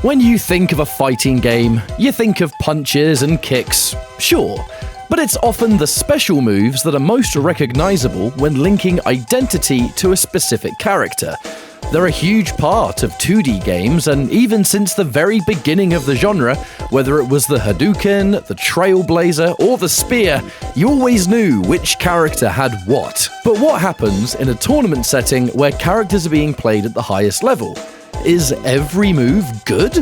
When you think of a fighting game, you think of punches and kicks, sure, but it's often the special moves that are most recognizable when linking identity to a specific character. They're a huge part of 2D games, and even since the very beginning of the genre, whether it was the Hadouken, the Trailblazer, or the Spear, you always knew which character had what. But what happens in a tournament setting where characters are being played at the highest level? Is every move good?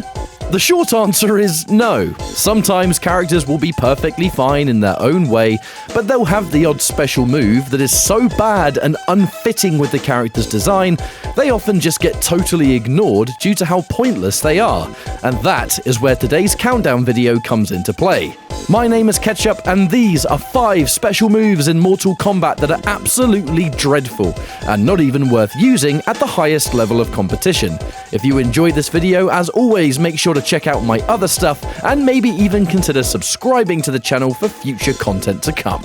The short answer is no. Sometimes characters will be perfectly fine in their own way, but they'll have the odd special move that is so bad and unfitting with the character's design, they often just get totally ignored due to how pointless they are. And that is where today's countdown video comes into play. My name is Ketchup, and these are 5 special moves in Mortal Kombat that are absolutely dreadful, and not even worth using at the highest level of competition. If you enjoyed this video, as always, make sure to check out my other stuff, and maybe even consider subscribing to the channel for future content to come.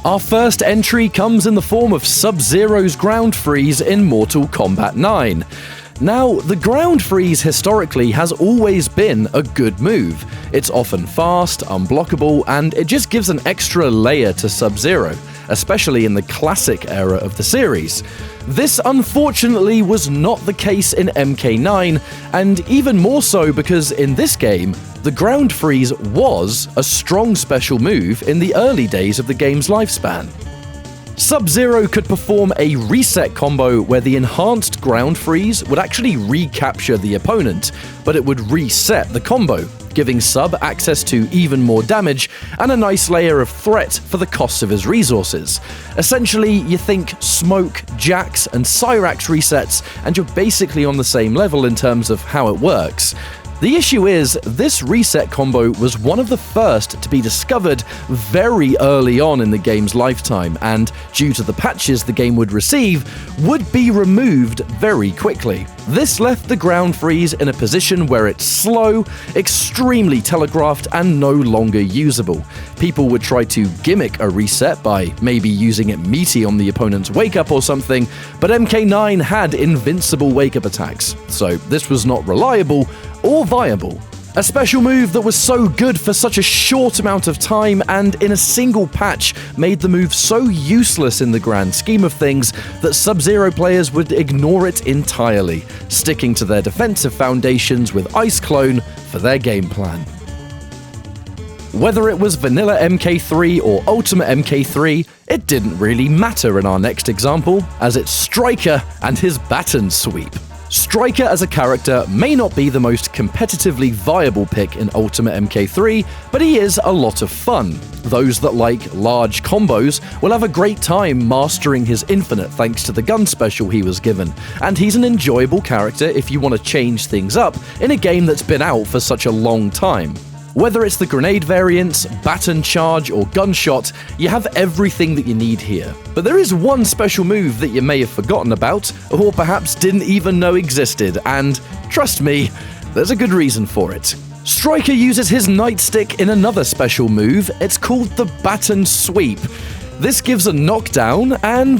Our first entry comes in the form of SubZero's ground freeze in Mortal Kombat 9. Now, the ground freeze historically has always been a good move. It's often fast, unblockable, and it just gives an extra layer to SubZero, especially in the classic era of the series. This unfortunately was not the case in MK9, and even more so because in this game, the ground freeze was a strong special move in the early days of the game's lifespan. SubZero could perform a reset combo where the enhanced ground freeze would actually recapture the opponent, but it would reset the combo, giving Sub access to even more damage and a nice layer of threat for the cost of his resources. Essentially, you think Smoke, Jax, and Cyrax resets, and you're basically on the same level in terms of how it works. The issue is, this reset combo was one of the first to be discovered very early on in the game's lifetime, and due to the patches the game would receive, would be removed very quickly. This left the ground freeze in a position where it's slow, extremely telegraphed, and no longer usable. People would try to gimmick a reset by maybe using it meaty on the opponent's wake-up or something, but MK9 had invincible wake-up attacks, so this was not reliable or viable. A special move that was so good for such a short amount of time and in a single patch made the move so useless in the grand scheme of things that SubZero players would ignore it entirely, sticking to their defensive foundations with Ice Clone for their game plan. Whether it was vanilla MK3 or Ultimate MK3, it didn't really matter in our next example, as it's Stryker and his Baton sweep. Stryker as a character may not be the most competitively viable pick in Ultimate MK3, but he is a lot of fun. Those that like large combos will have a great time mastering his infinite thanks to the gun special he was given, and he's an enjoyable character if you want to change things up in a game that's been out for such a long time. Whether it's the grenade variants, baton charge, or gunshot, you have everything that you need here. But there is one special move that you may have forgotten about, or perhaps didn't even know existed, and trust me, there's a good reason for it. Stryker uses his nightstick in another special move. It's called the Baton Sweep. This gives a knockdown, and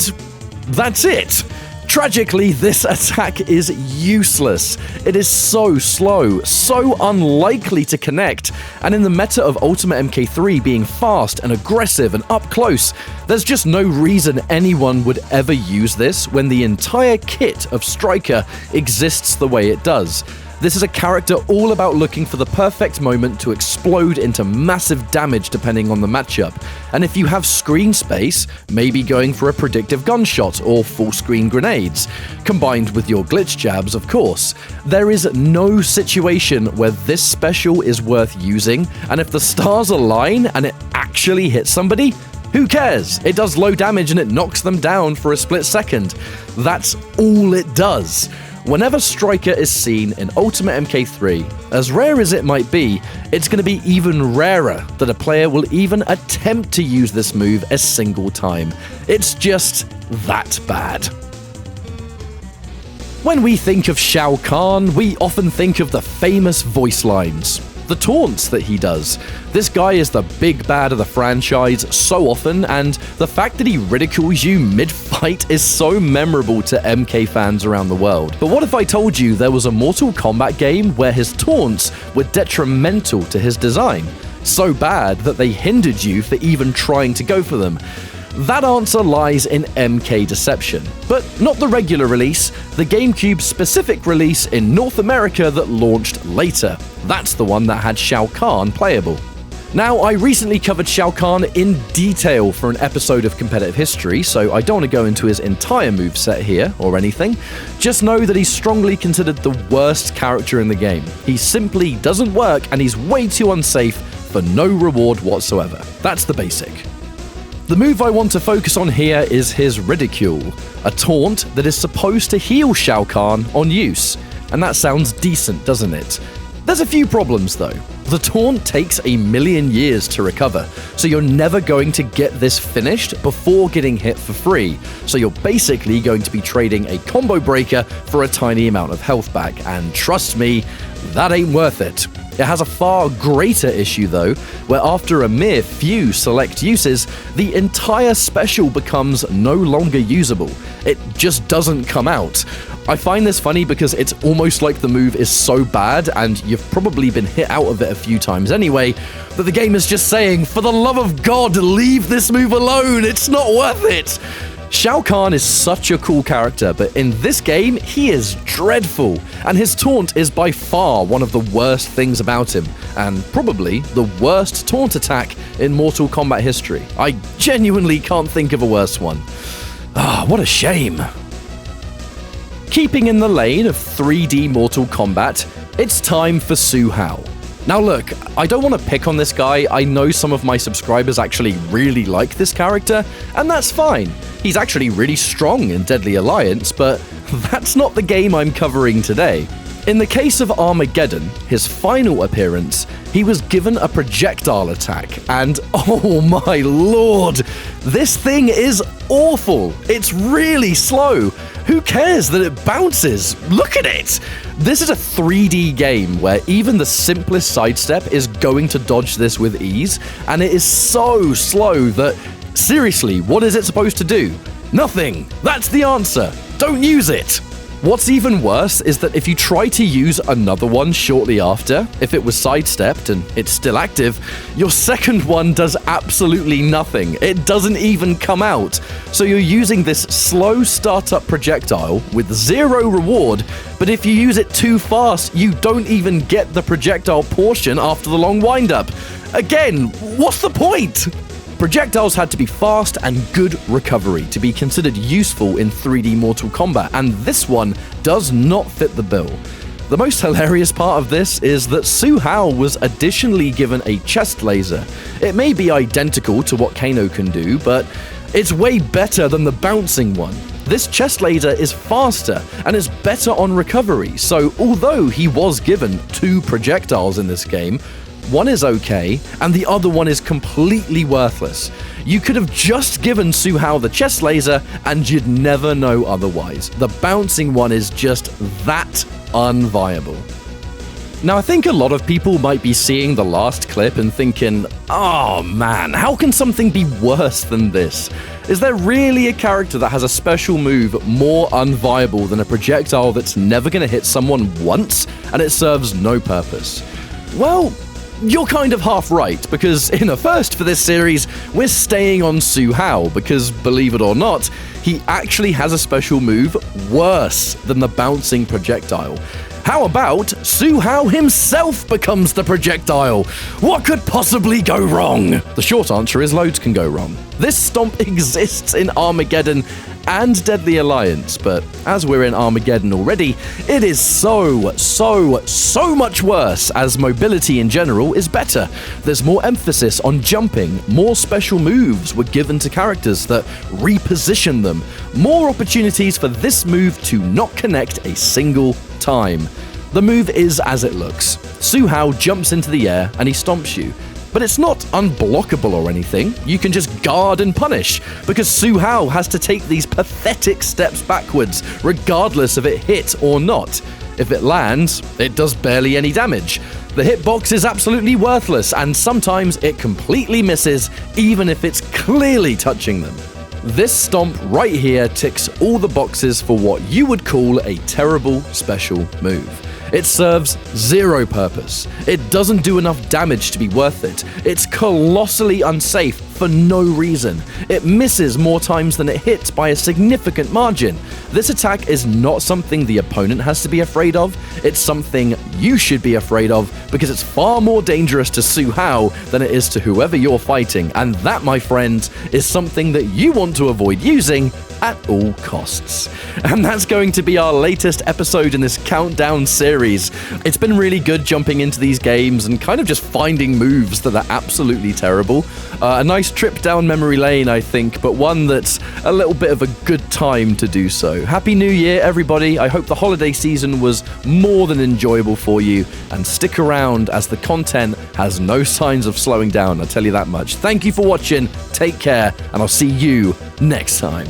that's it. Tragically, this attack is useless. It is so slow, so unlikely to connect, and in the meta of Ultimate MK3 being fast and aggressive and up close, there's just no reason anyone would ever use this when the entire kit of Stryker exists the way it does. This is a character all about looking for the perfect moment to explode into massive damage depending on the matchup, and if you have screen space, maybe going for a predictive gunshot or full screen grenades, combined with your glitch jabs of course. There is no situation where this special is worth using, and if the stars align and it actually hits somebody, who cares? It does low damage and it knocks them down for a split second. That's all it does. Whenever Stryker is seen in Ultimate MK3, as rare as it might be, it's going to be even rarer that a player will even attempt to use this move a single time. It's just that bad. When we think of Shao Kahn, we often think of the famous voice lines. the taunts that he does. This guy is the big bad of the franchise so often, and the fact that he ridicules you mid-fight is so memorable to MK fans around the world. But what if I told you there was a Mortal Kombat game where his taunts were detrimental to his design? So bad that they hindered you for even trying to go for them. That answer lies in MK Deception, but not the regular release, the GameCube-specific release in North America that launched later. That's the one that had Shao Kahn playable. Now, I recently covered Shao Kahn in detail for an episode of Competitive History, so I don't want to go into his entire moveset here or anything. Just know that he's strongly considered the worst character in the game. He simply doesn't work and he's way too unsafe for no reward whatsoever. That's the basic. The move I want to focus on here is his Ridicule, a taunt that is supposed to heal Shao Kahn on use. And that sounds decent, doesn't it? There's a few problems though. The taunt takes a million years to recover, so you're never going to get this finished before getting hit for free. So you're basically going to be trading a combo breaker for a tiny amount of health back, and trust me, that ain't worth it. It has a far greater issue though, where after a mere few select uses, the entire special becomes no longer usable. It just doesn't come out. I find this funny because it's almost like the move is so bad, and you've probably been hit out of it a few times anyway, that the game is just saying, for the love of God, leave this move alone, it's not worth it! Shao Kahn is such a cool character, but in this game, he is dreadful, and his taunt is by far one of the worst things about him, and probably the worst taunt attack in Mortal Kombat history. I genuinely can't think of a worse one. What a shame. Keeping in the lane of 3D Mortal Kombat, it's time for Hao. Now look, I don't want to pick on this guy, I know some of my subscribers actually really like this character, and that's fine. He's actually really strong in Deadly Alliance, but that's not the game I'm covering today. In the case of Armageddon, his final appearance, he was given a projectile attack, and oh my lord, this thing is awful. It's really slow. Who cares that it bounces? Look at it! This is a 3D game where even the simplest sidestep is going to dodge this with ease, and it is so slow that, seriously, what is it supposed to do? Nothing! That's the answer! Don't use it! What's even worse is that if you try to use another one shortly after, if it was sidestepped and it's still active, your second one does absolutely nothing. It doesn't even come out. So you're using this slow startup projectile with zero reward, but if you use it too fast, you don't even get the projectile portion after the long windup. Again, what's the point? Projectiles had to be fast and good recovery to be considered useful in 3D Mortal Kombat, and this one does not fit the bill. The most hilarious part of this is that Hao was additionally given a chest laser. It may be identical to what Kano can do, but it's way better than the bouncing one. This chest laser is faster and is better on recovery, so although he was given 2 projectiles in this game, one is okay, and the other one is completely worthless. You could have just given Hao the chest laser, and you'd never know otherwise. The bouncing one is just that unviable. Now, I think a lot of people might be seeing the last clip and thinking, oh man, how can something be worse than this? Is there really a character that has a special move more unviable than a projectile that's never going to hit someone once, and it serves no purpose? Well, you're kind of half right, because in a first for this series, we're staying on Hao, because believe it or not, he actually has a special move worse than the bouncing projectile. How about Hao himself becomes the projectile? What could possibly go wrong? The short answer is loads can go wrong. This stomp exists in Armageddon and Deadly Alliance, but as we're in Armageddon already, it is so much worse, as mobility in general is better. There's more emphasis on jumping, more special moves were given to characters that reposition them, more opportunities for this move to not connect a single time. The move is as it looks. Hao jumps into the air and he stomps you. But it's not unblockable or anything. You can just guard and punish, because Hao has to take these pathetic steps backwards, regardless of it hit or not. If it lands, it does barely any damage. The hitbox is absolutely worthless, and sometimes it completely misses, even if it's clearly touching them. This stomp right here ticks all the boxes for what you would call a terrible special move. It serves zero purpose. It doesn't do enough damage to be worth it. It's colossally unsafe for no reason. It misses more times than it hits by a significant margin. This attack is not something the opponent has to be afraid of. It's something you should be afraid of, because it's far more dangerous to Shao than it is to whoever you're fighting. And that, my friends, is something that you want to avoid using at all costs. And that's going to be our latest episode in this countdown series. It's been really good jumping into these games and kind of just finding moves that are absolutely terrible. A nice trip down memory lane, I think, but one that's a little bit of a good time to do so. Happy New Year, everybody. I hope the holiday season was more than enjoyable for you, and stick around as the content has no signs of slowing down, I'll tell you that much. Thank you for watching, take care, and I'll see you next time.